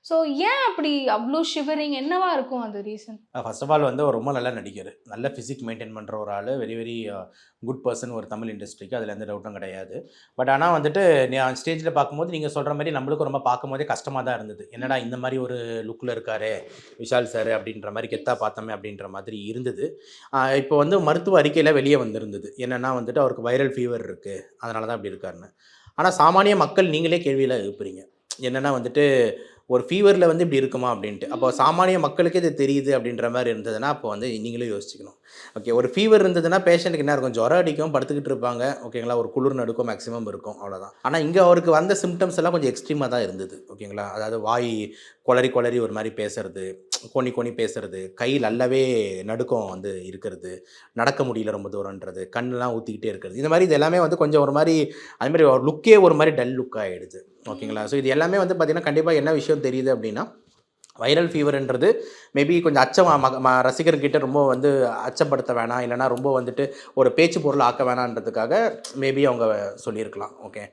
So ஏன் அப்படி அவ்ளோ ஷிவரிங் என்னவா இருக்கும் அது ரீசன்? ஃபர்ஸ்ட் ஆஃப் ஆல் வந்து அவர் ரொம்ப நல்ல நடிகர். நல்ல ஃபிசிக் மெயின்டெயின் பண்ணுற ஒரு ஆள். வெரி வெரி குட் பர்சன் ஒரு தமிழ் இண்டஸ்ட்ரிக்கு. அதில் எந்த டவுட்டும் கிடையாது. பட் ஆனால் வந்துட்டு நான் ஸ்டேஜில் பார்க்கும்போது நீங்கள் சொல்கிற மாதிரி நம்மளுக்கும் ரொம்ப பார்க்கும்போதே கஷ்டமாக தான் இருந்தது. என்னடா இந்த மாதிரி ஒரு லுக்கில் இருக்காரு விஷால் சார் அப்படின்ற மாதிரி கெத்தா பார்த்தோமே அப்படின்ற மாதிரி இருந்தது. இப்போ வந்து மருத்துவ அறிக்கையில் வெளியே வந்திருந்தது. என்னென்னா வந்துட்டு அவருக்கு வைரல் ஃபீவர் இருக்குது. அதனால தான் அப்படி இருக்காருன்னு. ஆனால் சாமானிய மக்கள் நீங்களே கேள்வியில் எழுப்புறீங்க. என்னென்னா வந்துட்டு ஒரு ஃபீவரில் வந்து இப்படி இருக்குமா அப்படின்ட்டு. அப்போ சாமானிய மக்களுக்கே இது தெரியுது அப்படின்ற மாதிரி இருந்ததுன்னா, அப்போ வந்து நீங்களே யோசிச்சுக்கணும். ஓகே, ஒரு ஃபீவர் இருந்ததுன்னா பேஷண்ட்டுக்கு என்ன இருக்கும்? ஜுரம் அடிக்கும், படுத்துக்கிட்டு இருப்பாங்க. ஓகேங்களா? ஒரு குளிர் நடுக்கம் மேக்ஸிமம் இருக்கும். அவ்வளோதான். ஆனால் இங்கே அவருக்கு வந்த சிம்ப்டம்ஸ் எல்லாம் கொஞ்சம் எக்ஸ்ட்ரீமாக தான் இருந்தது. ஓகேங்களா? அதாவது வாய் கொளறி கொளறி ஒரு மாதிரி பேசுறது, கோணி கோணி பேசுறது, கை நல்லாவே நடுக்கம் வந்து இருக்கிறது, நடக்க முடியல ரொம்ப தூரன்றது, கண்ணெலாம் ஊற்றிக்கிட்டே இருக்கிறது. இந்த மாதிரி இது எல்லாமே வந்து கொஞ்சம் ஒரு மாதிரி அதுமாதிரி ஒரு லுக்கே ஒரு மாதிரி டல் லுக் ஆகிடுது. ஓகேங்களா? ஸோ இது எல்லாமே வந்து பார்த்திங்கன்னா கண்டிப்பாக என்ன விஷயம் தெரியுது அப்படின்னா, வைரல் ஃபீவர்ன்றது மேபி கொஞ்சம் அச்சம் ரசிகர்கிட்ட ரொம்ப வந்து அச்சப்படுத்த வேணாம், இல்லைனா ரொம்ப வந்துட்டு ஒரு பேச்சு பொருள் ஆக்க வேணான்றதுக்காக மேபி அவங்க சொல்லியிருக்கலாம். ஓகே.